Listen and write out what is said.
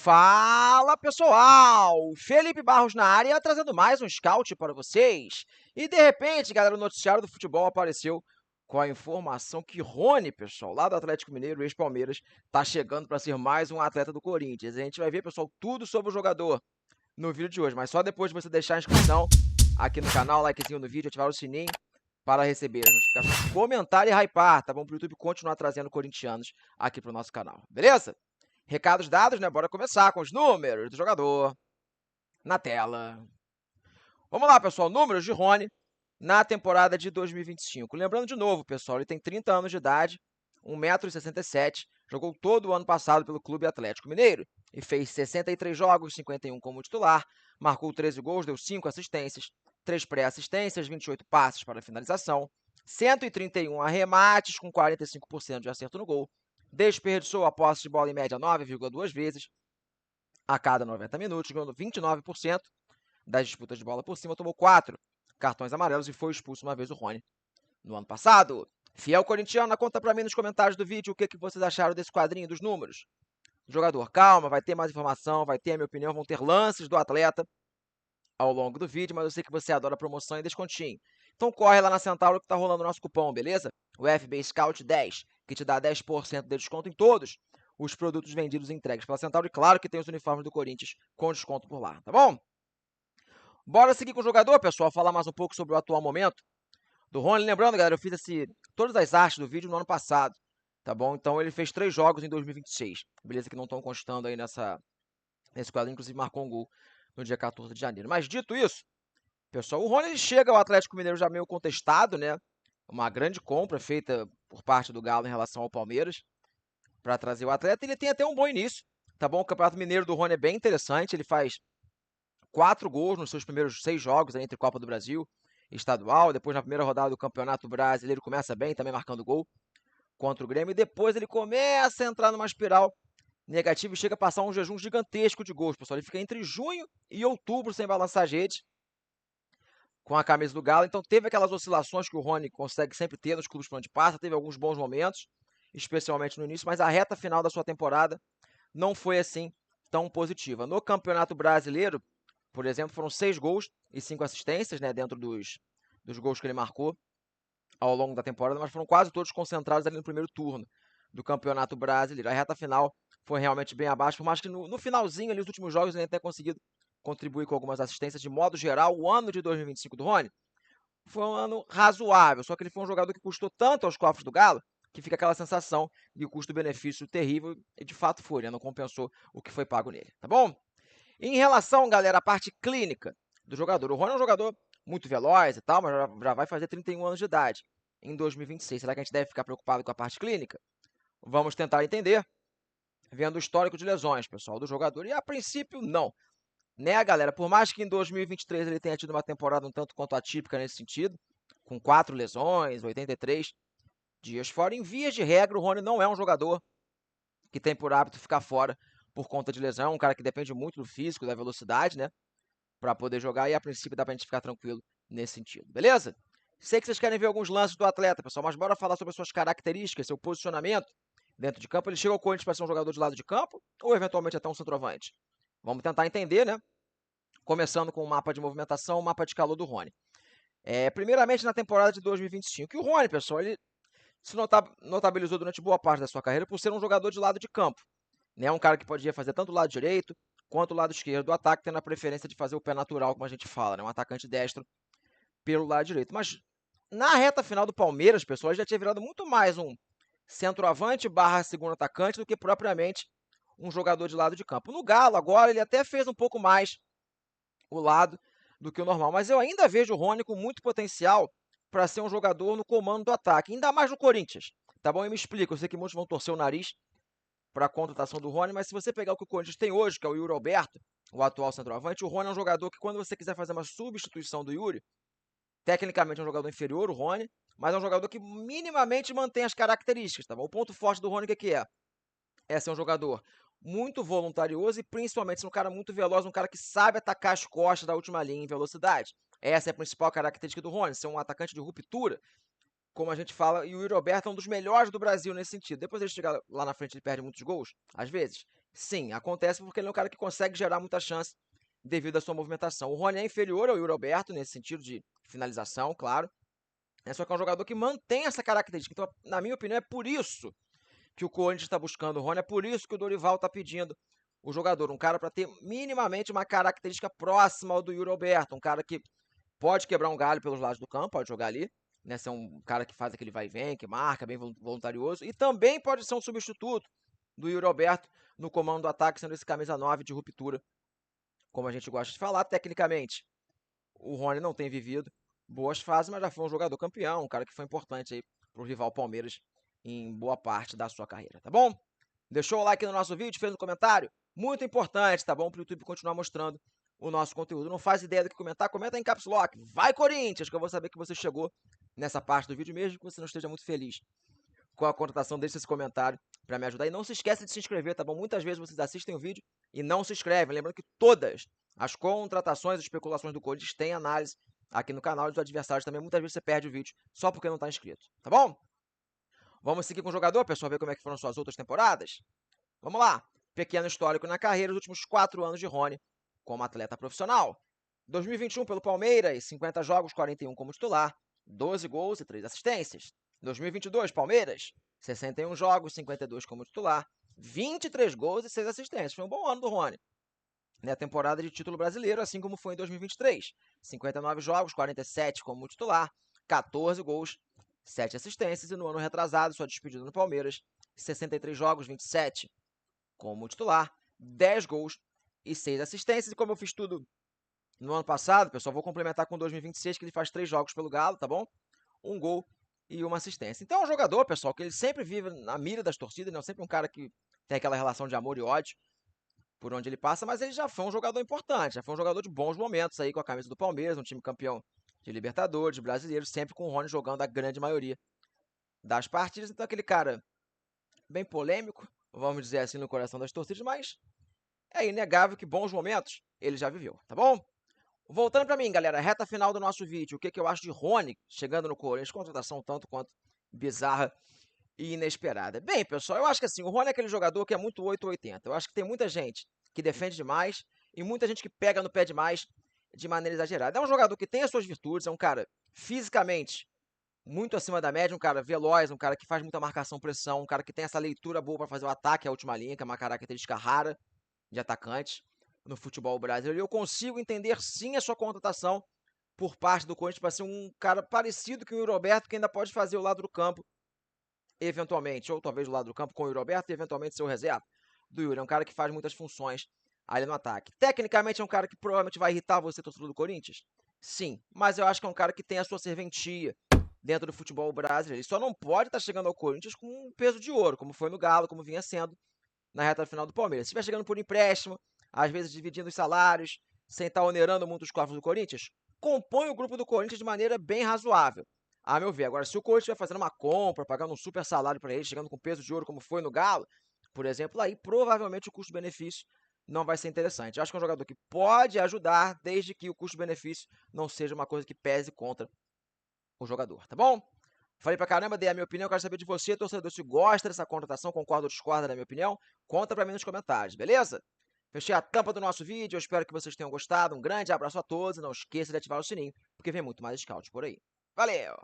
Fala pessoal, Felipe Barros na área, trazendo mais um scout para vocês. E de repente, galera, o noticiário do futebol apareceu com a informação que Rony, pessoal, lá do Atlético Mineiro, ex-Palmeiras, tá chegando para ser mais um atleta do Corinthians. A gente vai ver, pessoal, tudo sobre o jogador no vídeo de hoje, mas só depois de você deixar a inscrição aqui no canal, likezinho no vídeo, ativar o sininho para receber as notificações, comentar e hypar, tá bom? Para o YouTube continuar trazendo corintianos aqui para o nosso canal, beleza? Recados dados, né? Bora começar com os números do jogador na tela. Vamos lá, pessoal. Números de Rony na temporada de 2025. Lembrando de novo, pessoal, ele tem 30 anos de idade, 1,67 m, jogou todo o ano passado pelo Clube Atlético Mineiro e fez 63 jogos, 51 como titular, marcou 13 gols, deu 5 assistências, 3 pré-assistências, 28 passes para finalização, 131 arremates com 45% de acerto no gol, desperdiçou a posse de bola em média 9,2 vezes a cada 90 minutos, ganhando 29% das disputas de bola por cima, tomou 4 cartões amarelos e foi expulso uma vez o Rony no ano passado. Fiel corintiano, conta pra mim nos comentários do vídeo o que vocês acharam desse quadrinho dos números. Jogador, calma, vai ter mais informação, vai ter a minha opinião, vão ter lances do atleta ao longo do vídeo, mas eu sei que você adora promoção e descontinho. Então corre lá na Centauro que tá rolando o nosso cupom, beleza? O FB Scout 10, que te dá 10% de desconto em todos os produtos vendidos e entregues pela Centauro. E claro que tem os uniformes do Corinthians com desconto por lá, tá bom? Bora seguir com o jogador, pessoal, falar mais um pouco sobre o atual momento do Rony. Lembrando, galera, eu fiz todas as artes do vídeo no ano passado, tá bom? Então ele fez 3 jogos em 2026, beleza? Que não estão constando aí nesse quadro, inclusive marcou um gol no dia 14 de janeiro. Mas dito isso, pessoal, o Rony ele chega ao Atlético Mineiro já meio contestado, né? Uma grande compra feita por parte do Galo em relação ao Palmeiras para trazer o atleta. Ele tem até um bom início, tá bom? O Campeonato Mineiro do Rony é bem interessante. Ele faz 4 gols nos seus primeiros 6 jogos entre Copa do Brasil e estadual. Depois, na primeira rodada do Campeonato Brasileiro, começa bem, também marcando gol contra o Grêmio. E depois ele começa a entrar numa espiral negativa e chega a passar um jejum gigantesco de gols, pessoal. Ele fica entre junho e outubro sem balançar as redes com a camisa do Galo. Então teve aquelas oscilações que o Rony consegue sempre ter nos clubes por onde passa. Teve alguns bons momentos, especialmente no início, mas a reta final da sua temporada não foi assim tão positiva. No Campeonato Brasileiro, por exemplo, foram 6 gols e 5 assistências, né, dentro dos gols que ele marcou ao longo da temporada, mas foram quase todos concentrados ali no primeiro turno do Campeonato Brasileiro. A reta final foi realmente bem abaixo, por mais que no finalzinho, ali, nos últimos jogos, ele tenha conseguido contribuir com algumas assistências. De modo geral, o ano de 2025 do Rony foi um ano razoável, só que ele foi um jogador que custou tanto aos cofres do Galo que fica aquela sensação de custo-benefício terrível, e de fato foi, né? Não compensou o que foi pago nele, tá bom? Em relação, galera, à parte clínica do jogador, o Rony é um jogador muito veloz e tal, mas já vai fazer 31 anos de idade em 2026. Será que a gente deve ficar preocupado com a parte clínica? Vamos tentar entender vendo o histórico de lesões, pessoal, do jogador. E a princípio, não. Né, galera? Por mais que em 2023 ele tenha tido uma temporada um tanto quanto atípica nesse sentido, com 4 lesões, 83 dias fora, em vias de regra, o Rony não é um jogador que tem por hábito ficar fora por conta de lesão, um cara que depende muito do físico, da velocidade, né, para poder jogar, e a princípio dá pra gente ficar tranquilo nesse sentido, beleza? Sei que vocês querem ver alguns lances do atleta, pessoal, mas bora falar sobre as suas características, seu posicionamento dentro de campo. Ele chega ao Corinthians para ser um jogador de lado de campo ou eventualmente até um centroavante? Vamos tentar entender, né? Começando com o mapa de movimentação, o mapa de calor do Rony. Primeiramente na temporada de 2025, que o Rony, pessoal, ele se notabilizou durante boa parte da sua carreira por ser um jogador de lado de campo. Né? Um cara que podia fazer tanto o lado direito quanto o lado esquerdo do ataque, tendo a preferência de fazer o pé natural, como a gente fala, né? Um atacante destro pelo lado direito. Mas na reta final do Palmeiras, pessoal, ele já tinha virado muito mais um centroavante barra segundo atacante do que propriamente um jogador de lado de campo. No Galo, agora, ele até fez um pouco mais o lado do que o normal, mas eu ainda vejo o Rony com muito potencial para ser um jogador no comando do ataque, ainda mais no Corinthians, tá bom? E me explica, eu sei que muitos vão torcer o nariz para a contratação do Rony, mas se você pegar o que o Corinthians tem hoje, que é o Yuri Alberto, o atual centroavante, o Rony é um jogador que, quando você quiser fazer uma substituição do Yuri, tecnicamente é um jogador inferior, o Rony, mas é um jogador que minimamente mantém as características, tá bom? O ponto forte do Rony, o que é? É ser um jogador muito voluntarioso e principalmente ser um cara muito veloz, um cara que sabe atacar as costas da última linha em velocidade. Essa é a principal característica do Rony, ser um atacante de ruptura, como a gente fala, e o Yuri Alberto é um dos melhores do Brasil nesse sentido. Depois ele chegar lá na frente, ele perde muitos gols, às vezes. Sim, acontece porque ele é um cara que consegue gerar muita chance devido à sua movimentação. O Rony é inferior ao Yuri Alberto nesse sentido de finalização, claro. Só que é um jogador que mantém essa característica. Então, na minha opinião, é por isso que o Corinthians está buscando o Rony, é por isso que o Dorival está pedindo o jogador. Um cara para ter minimamente uma característica próxima ao do Yuri Alberto. Um cara que pode quebrar um galho pelos lados do campo, pode jogar ali. Né, ser um cara que faz aquele vai e vem, que marca, bem voluntarioso. E também pode ser um substituto do Yuri Alberto no comando do ataque, sendo esse camisa 9 de ruptura, como a gente gosta de falar. Tecnicamente, o Rony não tem vivido boas fases, mas já foi um jogador campeão, um cara que foi importante aí pro rival Palmeiras em boa parte da sua carreira, tá bom? Deixou o like no nosso vídeo, fez um comentário? Muito importante, tá bom? Para o YouTube continuar mostrando o nosso conteúdo. Não faz ideia do que comentar? Comenta em Caps Lock. Vai, Corinthians! Que eu vou saber que você chegou nessa parte do vídeo, mesmo que você não esteja muito feliz com a contratação. Deixa esse comentário para me ajudar. E não se esqueça de se inscrever, tá bom? Muitas vezes vocês assistem o vídeo e não se inscrevem. Lembrando que todas as contratações e especulações do Corinthians têm análise aqui no canal, e dos adversários também. Muitas vezes você perde o vídeo só porque não está inscrito, tá bom? Vamos seguir com o jogador, pessoal, ver como é que foram suas outras temporadas? Vamos lá. Pequeno histórico na carreira, os últimos 4 anos de Rony como atleta profissional. 2021 pelo Palmeiras, 50 jogos, 41 como titular, 12 gols e 3 assistências. 2022, Palmeiras, 61 jogos, 52 como titular, 23 gols e 6 assistências. Foi um bom ano do Rony. Na temporada de título brasileiro, assim como foi em 2023. 59 jogos, 47 como titular, 14 gols, 7 assistências. E no ano retrasado, sua despedida no Palmeiras, 63 jogos, 27 como titular, 10 gols e 6 assistências. E como eu fiz tudo no ano passado, pessoal, vou complementar com 2026, que ele faz 3 jogos pelo Galo, tá bom? 1 gol e 1 assistência. Então é um jogador, pessoal, que ele sempre vive na mira das torcidas, não é sempre um cara que tem aquela relação de amor e ódio por onde ele passa, mas ele já foi um jogador importante, já foi um jogador de bons momentos aí com a camisa do Palmeiras, um time campeão de Libertadores, de Brasileiro, sempre com o Rony jogando a grande maioria das partidas. Então aquele cara bem polêmico, vamos dizer assim, no coração das torcidas, mas é inegável que bons momentos ele já viveu, tá bom? Voltando para mim, galera, reta final do nosso vídeo, o que eu acho de Rony chegando no Corinthians, contratação tanto quanto bizarra e inesperada. Bem, pessoal, eu acho que assim, o Rony é aquele jogador que é muito 880. Eu acho que tem muita gente que defende demais e muita gente que pega no pé demais de maneira exagerada. É um jogador que tem as suas virtudes, é um cara fisicamente muito acima da média, um cara veloz, um cara que faz muita marcação-pressão, um cara que tem essa leitura boa para fazer o ataque à última linha, que é uma característica rara de atacantes no futebol brasileiro. E eu consigo entender sim a sua contratação por parte do Corinthians para ser um cara parecido com o Roberto, que ainda pode fazer o lado do campo, eventualmente, ou talvez o lado do campo com o Roberto e eventualmente ser o reserva do Yuri. É um cara que faz muitas funções ali no ataque. Tecnicamente é um cara que provavelmente vai irritar você, torcedor do Corinthians? Sim, mas eu acho que é um cara que tem a sua serventia dentro do futebol brasileiro. Ele só não pode estar chegando ao Corinthians com um peso de ouro, como foi no Galo, como vinha sendo na reta final do Palmeiras. Se estiver chegando por empréstimo, às vezes dividindo os salários, sem estar onerando muito os cofres do Corinthians, compõe o grupo do Corinthians de maneira bem razoável, a meu ver. Agora, se o Corinthians estiver fazendo uma compra, pagando um super salário para ele, chegando com peso de ouro, como foi no Galo, por exemplo, aí provavelmente o custo-benefício não vai ser interessante. Eu acho que é um jogador que pode ajudar, desde que o custo-benefício não seja uma coisa que pese contra o jogador, tá bom? Falei pra caramba, dei a minha opinião, quero saber de você, torcedor, se gosta dessa contratação, concorda ou discorda da minha opinião, conta pra mim nos comentários, beleza? Fechei a tampa do nosso vídeo, eu espero que vocês tenham gostado, um grande abraço a todos e não esqueça de ativar o sininho, porque vem muito mais scout por aí. Valeu!